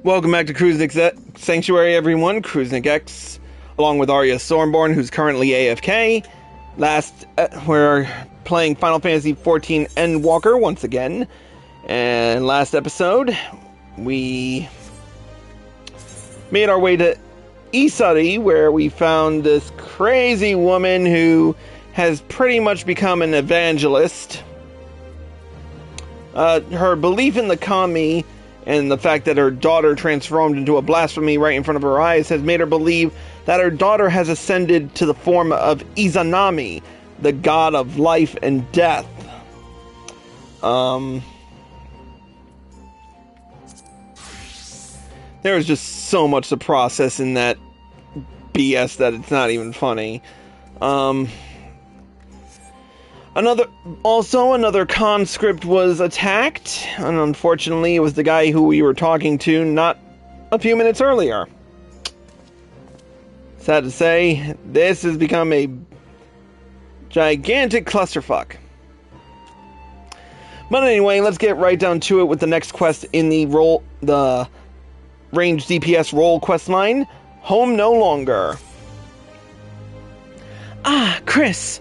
Welcome back to Cruisnick Sanctuary, everyone. Cruisnick X, along with Arya Stormborn, who's currently AFK. We're playing Final Fantasy XIV Endwalker once again. And last episode, we made our way to Yugiri, where we found this crazy woman who has pretty much become an evangelist. Her belief in the kami and the fact that her daughter transformed into a blasphemy right in front of her eyes has made her believe that her daughter has ascended to the form of Izanami, the god of life and death. There was just so much to process in that BS that it's not even funny. Another conscript was attacked, and unfortunately it was the guy who we were talking to not a few minutes earlier. Sad to say, this has become a gigantic clusterfuck. But anyway, let's get right down to it with the next quest in the ranged DPS role quest line, Home No Longer. Ah, Chris!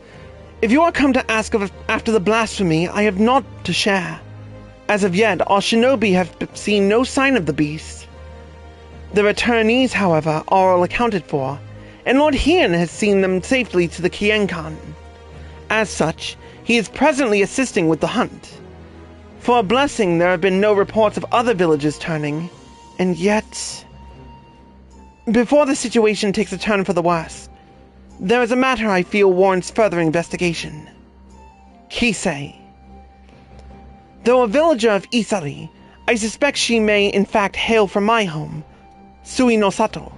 If you are come to ask after the blasphemy, I have naught to share. As of yet, our shinobi have seen no sign of the beast. The returnees, however, are all accounted for, and Lord Hien has seen them safely to the Kienkan. As such, he is presently assisting with the hunt. For a blessing, there have been no reports of other villages turning, and yet... Before the situation takes a turn for the worse, there is a matter I feel warrants further investigation. Kisei. Though a villager of Yugiri, I suspect she may in fact hail from my home, Sui no Sato.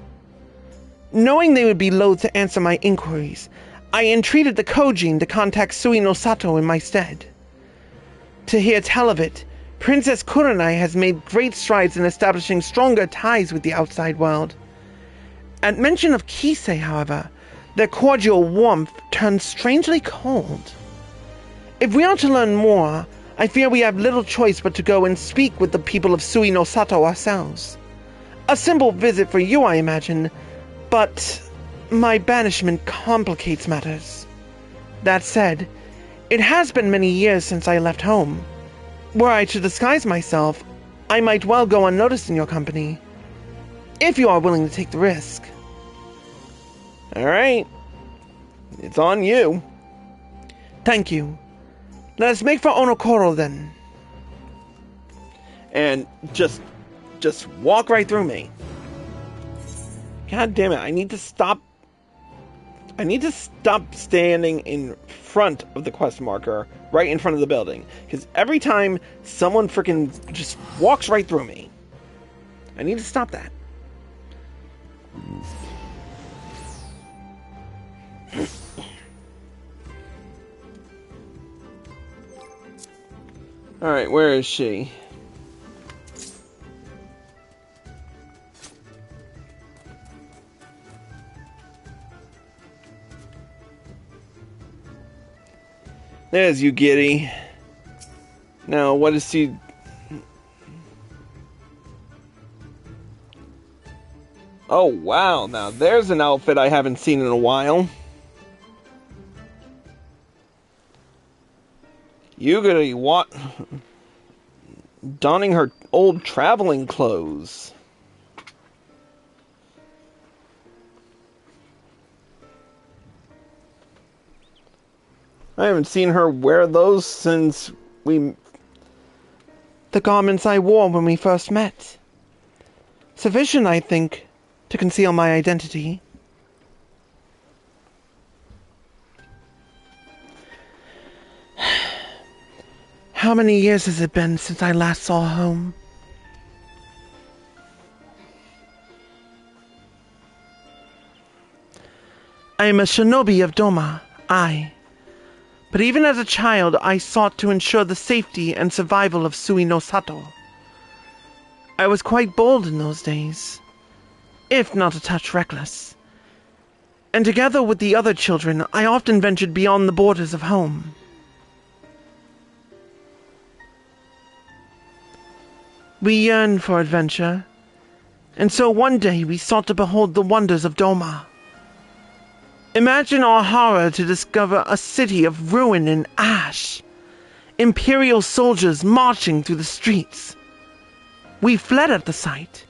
Knowing they would be loath to answer my inquiries, I entreated the Kojin to contact Sui no Sato in my stead. To hear tell of it, Princess Kurenai has made great strides in establishing stronger ties with the outside world. At mention of Kisei, however, their cordial warmth turns strangely cold. If we are to learn more, I fear we have little choice but to go and speak with the people of Sui no Sato ourselves. A simple visit for you, I imagine, but my banishment complicates matters. That said, it has been many years since I left home. Were I to disguise myself, I might well go unnoticed in your company, if you are willing to take the risk. Alright. It's on you. Thank you. Let us make for Onokoro then. And just walk right through me. God damn it, I need to stop standing in front of the quest marker, right in front of the building. Because every time someone freaking just walks right through me. I need to stop that. Alright, where is she? There's Yugiri. Now, what is she... Oh, wow. Now, there's an outfit I haven't seen in a while. Yugiri, what? Donning her old traveling clothes. I haven't seen her wear those since we... The garments I wore when we first met. Sufficient, I think, to conceal my identity. How many years has it been since I last saw home? I am a shinobi of Doma, aye. But even as a child, I sought to ensure the safety and survival of Sui no Sato. I was quite bold in those days, if not a touch reckless. And together with the other children, I often ventured beyond the borders of home. We yearn for adventure, And so one day we sought to behold the wonders of Doma. Imagine our horror to discover a city of ruin and ash. Imperial soldiers marching through the streets. We fled at the sight,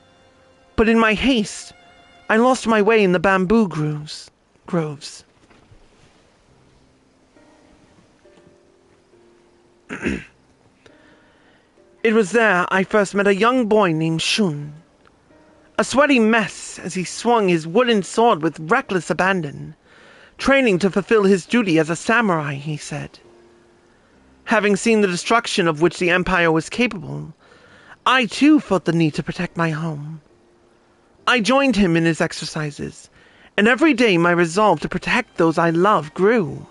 but in my haste, I lost my way in the bamboo groves. It was there I first met a young boy named Shun. A sweaty mess as he swung his wooden sword with reckless abandon, training to fulfill his duty as a samurai, he said. Having seen the destruction of which the Empire was capable, I too felt the need to protect my home. I joined him in his exercises, and every day my resolve to protect those I love grew.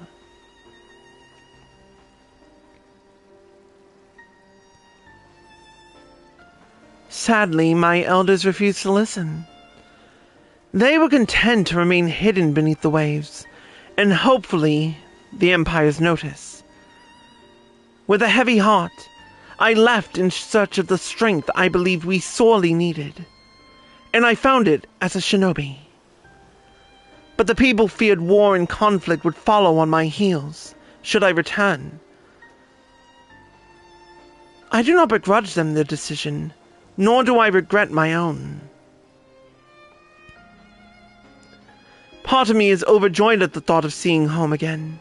Sadly, my elders refused to listen. They were content to remain hidden beneath the waves, and hopefully the Empire's notice. With a heavy heart, I left in search of the strength I believed we sorely needed, and I found it as a shinobi. But the people feared war and conflict would follow on my heels, should I return. I do not begrudge them their decision, nor do I regret my own. Part of me is overjoyed at the thought of seeing home again.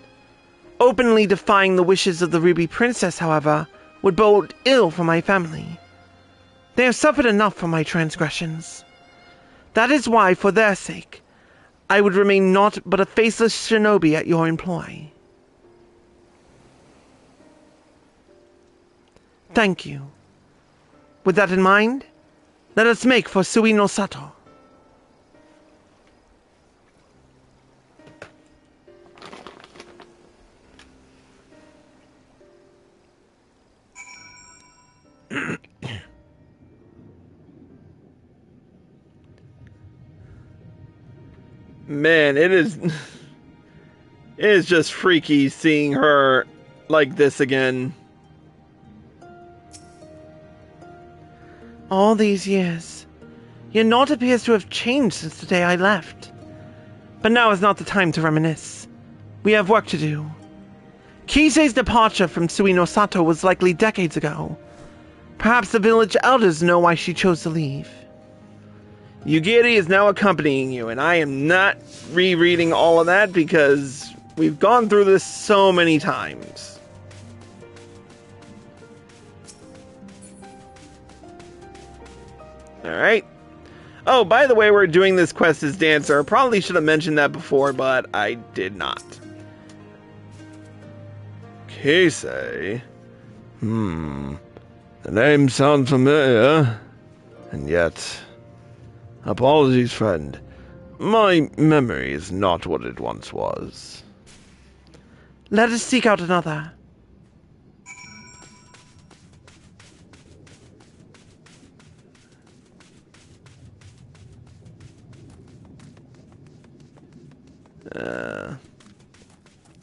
Openly defying the wishes of the Ruby Princess, however, would bode ill for my family. They have suffered enough for my transgressions. That is why, for their sake, I would remain naught but a faceless shinobi at your employ. Thank you. With that in mind, let us make for Sui no Sato. Man, it is just freaky seeing her like this again. All these years, yet naught appears to have changed since the day I left. But now is not the time to reminisce. We have work to do. Kisei's departure from Sui no Sato was likely decades ago. Perhaps the village elders know why she chose to leave. Yugiri is now accompanying you, and I am not rereading all of that because we've gone through this so many times. Alright. Oh, by the way, we're doing this quest as Dancer. Probably should have mentioned that before, but I did not. Kisei? The name sounds familiar. And yet... Apologies, friend. My memory is not what it once was. Let us seek out another.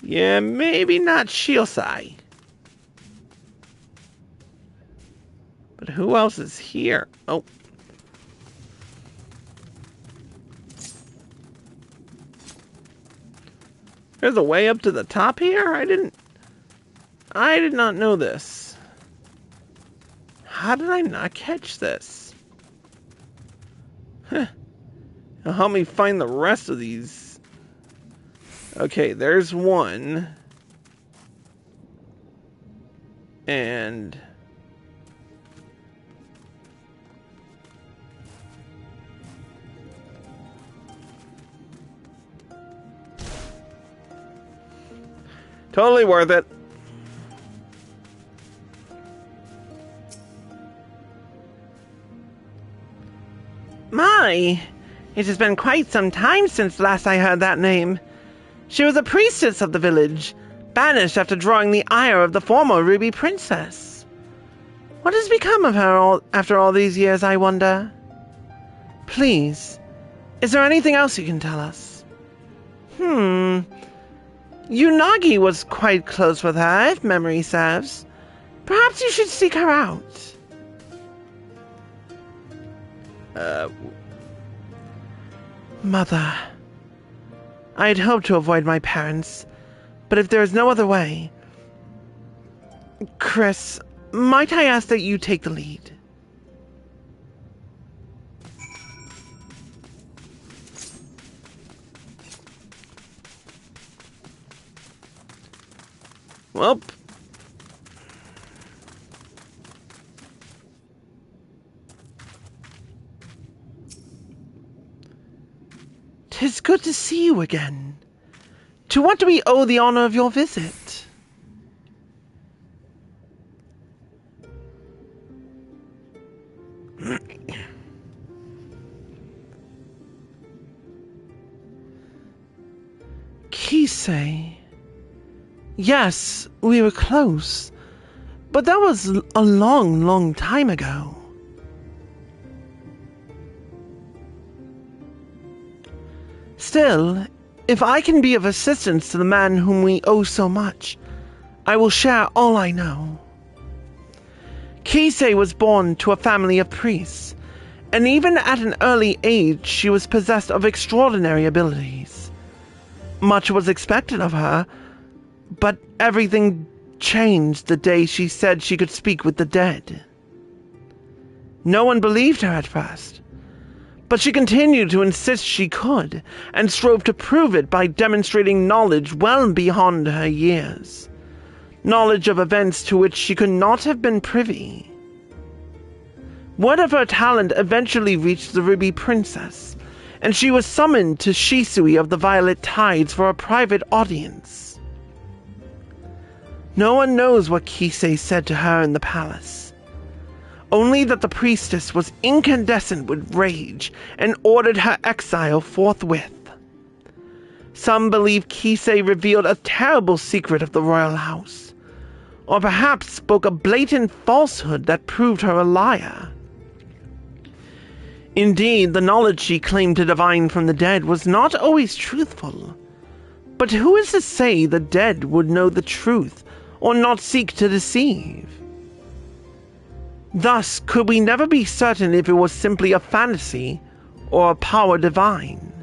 Yeah, maybe not Shiosai. But who else is here? Oh. There's a way up to the top here? I did not know this. How did I not catch this? Huh. It'll help me find the rest of these. Okay, there's one. And... totally worth it. My, it has been quite some time since last I heard that name. She was a priestess of the village, banished after drawing the ire of the former Ruby Princess. What has become of her after all these years, I wonder? Please, is there anything else you can tell us? Yunagi was quite close with her, if memory serves. Perhaps you should seek her out. Mother, I had hoped to avoid my parents, but if there is no other way... Chris, might I ask that you take the lead? Well... 'Tis good to see you again. To what do we owe the honor of your visit? Kisei. Yes, we were close, but that was a long, long time ago. Still, if I can be of assistance to the man whom we owe so much, I will share all I know. Kisei was born to a family of priests, and even at an early age she was possessed of extraordinary abilities. Much was expected of her, but everything changed the day she said she could speak with the dead. No one believed her at first, but she continued to insist she could, and strove to prove it by demonstrating knowledge well beyond her years. Knowledge of events to which she could not have been privy. Word of her talent eventually reached the Ruby Princess, and she was summoned to Shisui of the Violet Tides for a private audience. No one knows what Kisei said to her in the palace. Only that the priestess was incandescent with rage and ordered her exile forthwith. Some believe Kisei revealed a terrible secret of the royal house, or perhaps spoke a blatant falsehood that proved her a liar. Indeed, the knowledge she claimed to divine from the dead was not always truthful. But who is to say the dead would know the truth or not seek to deceive? Thus, could we never be certain if it was simply a fantasy or a power divine?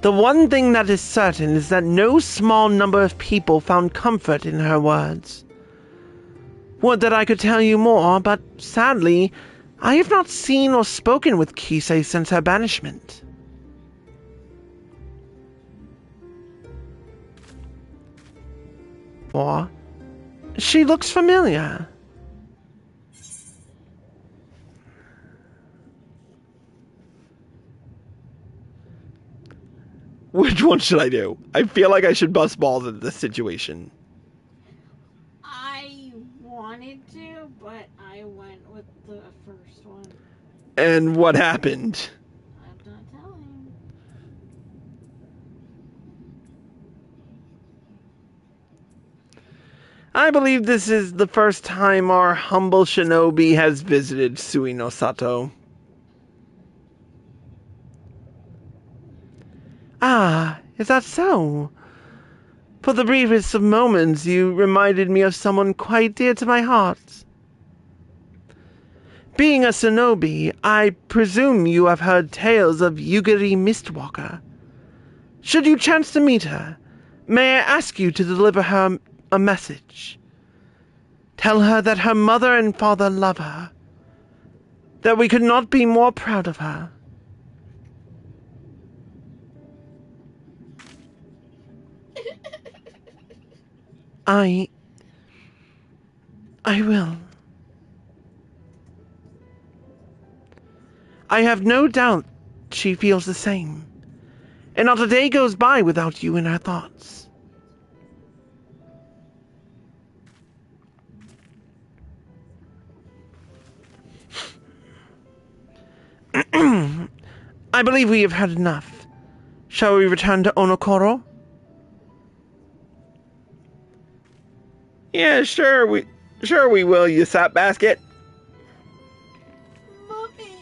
The one thing that is certain is that no small number of people found comfort in her words. Would that I could tell you more, but sadly, I have not seen or spoken with Kisei since her banishment. Or, she looks familiar. Which one should I do? I feel like I should bust balls into this situation. I wanted to, but I went with the first one. And what happened? I'm not telling. I believe this is the first time our humble shinobi has visited Suino Sato. Ah, is that so? For the briefest of moments, you reminded me of someone quite dear to my heart. Being a shinobi, I presume you have heard tales of Yugiri Mistwalker. Should you chance to meet her, may I ask you to deliver her a message? Tell her that her mother and father love her, that we could not be more proud of her. I will. I have no doubt she feels the same, and not a day goes by without you in her thoughts. I believe we have had enough. Shall we return to Onokoro? Yeah, sure we will, you sap basket. Mommy.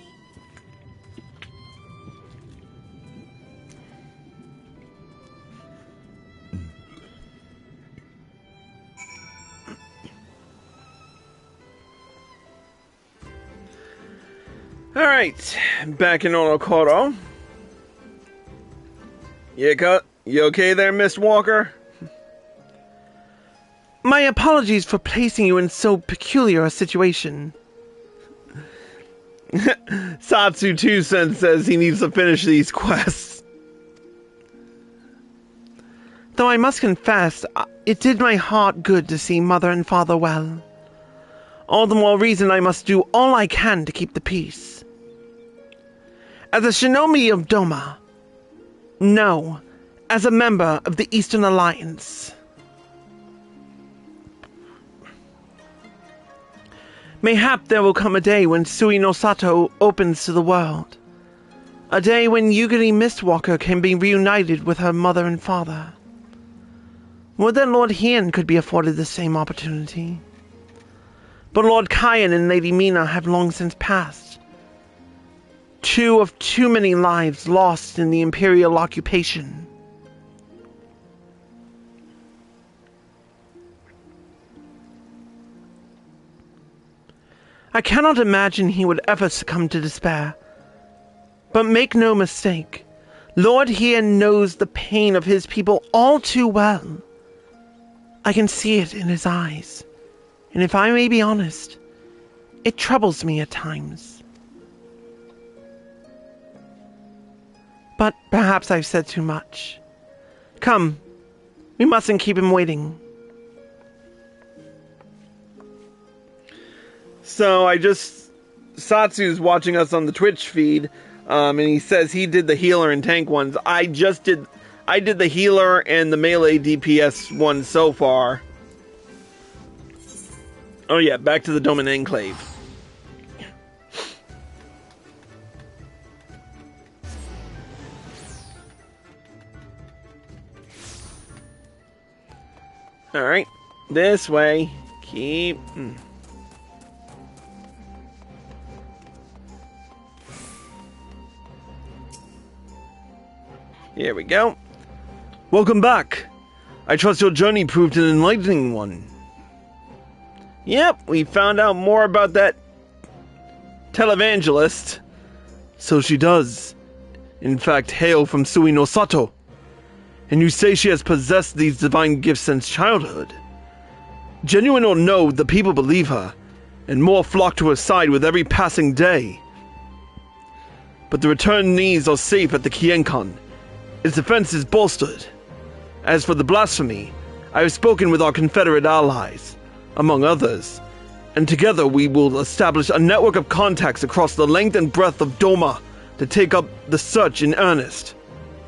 Alright, back in Onokoro. You okay there, Miss Walker? My apologies for placing you in so peculiar a situation. Satsu 2-Sen says he needs to finish these quests. Though I must confess, it did my heart good to see mother and father well. All the more reason I must do all I can to keep the peace. As a shinobi of Doma, no, as a member of the Eastern Alliance. Mayhap there will come a day when Sui no Sato opens to the world. A day when Yugiri Mistwalker can be reunited with her mother and father. Would that Lord Hien could be afforded the same opportunity. But Lord Kyan and Lady Mina have long since passed. Two of too many lives lost in the Imperial occupation. I cannot imagine he would ever succumb to despair. But make no mistake, Lord Hien knows the pain of his people all too well. I can see it in his eyes, and if I may be honest, it troubles me at times. But perhaps I've said too much. Come, we mustn't keep him waiting. So Satsu's watching us on the Twitch feed, and he says he did the healer and tank ones. I did the healer and the melee DPS one so far. Oh yeah, back to the Doman Enclave. Alright, this way. Keep... Here we go. Welcome back. I trust your journey proved an enlightening one. Yep, we found out more about that televangelist. So she does, in fact, hail from Sui no Sato. And you say she has possessed these divine gifts since childhood. Genuine or no, the people believe her, and more flock to her side with every passing day. But the returnees are safe at the Kienkan. Its defense is bolstered. As for the blasphemy, I have spoken with our Confederate allies, among others, and together we will establish a network of contacts across the length and breadth of Doma to take up the search in earnest.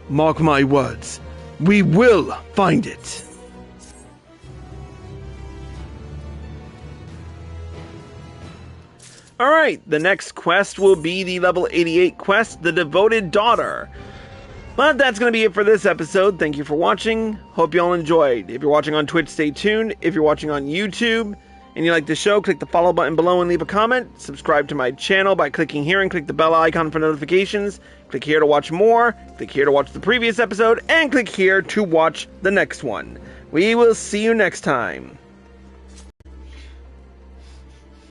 Mark my words, we will find it. Alright, the next quest will be the level 88 quest, The Devoted Daughter. But that's going to be it for this episode. Thank you for watching. Hope you all enjoyed. If you're watching on Twitch, stay tuned. If you're watching on YouTube and you like the show, click the follow button below and leave a comment. Subscribe to my channel by clicking here and click the bell icon for notifications. Click here to watch more. Click here to watch the previous episode. And click here to watch the next one. We will see you next time.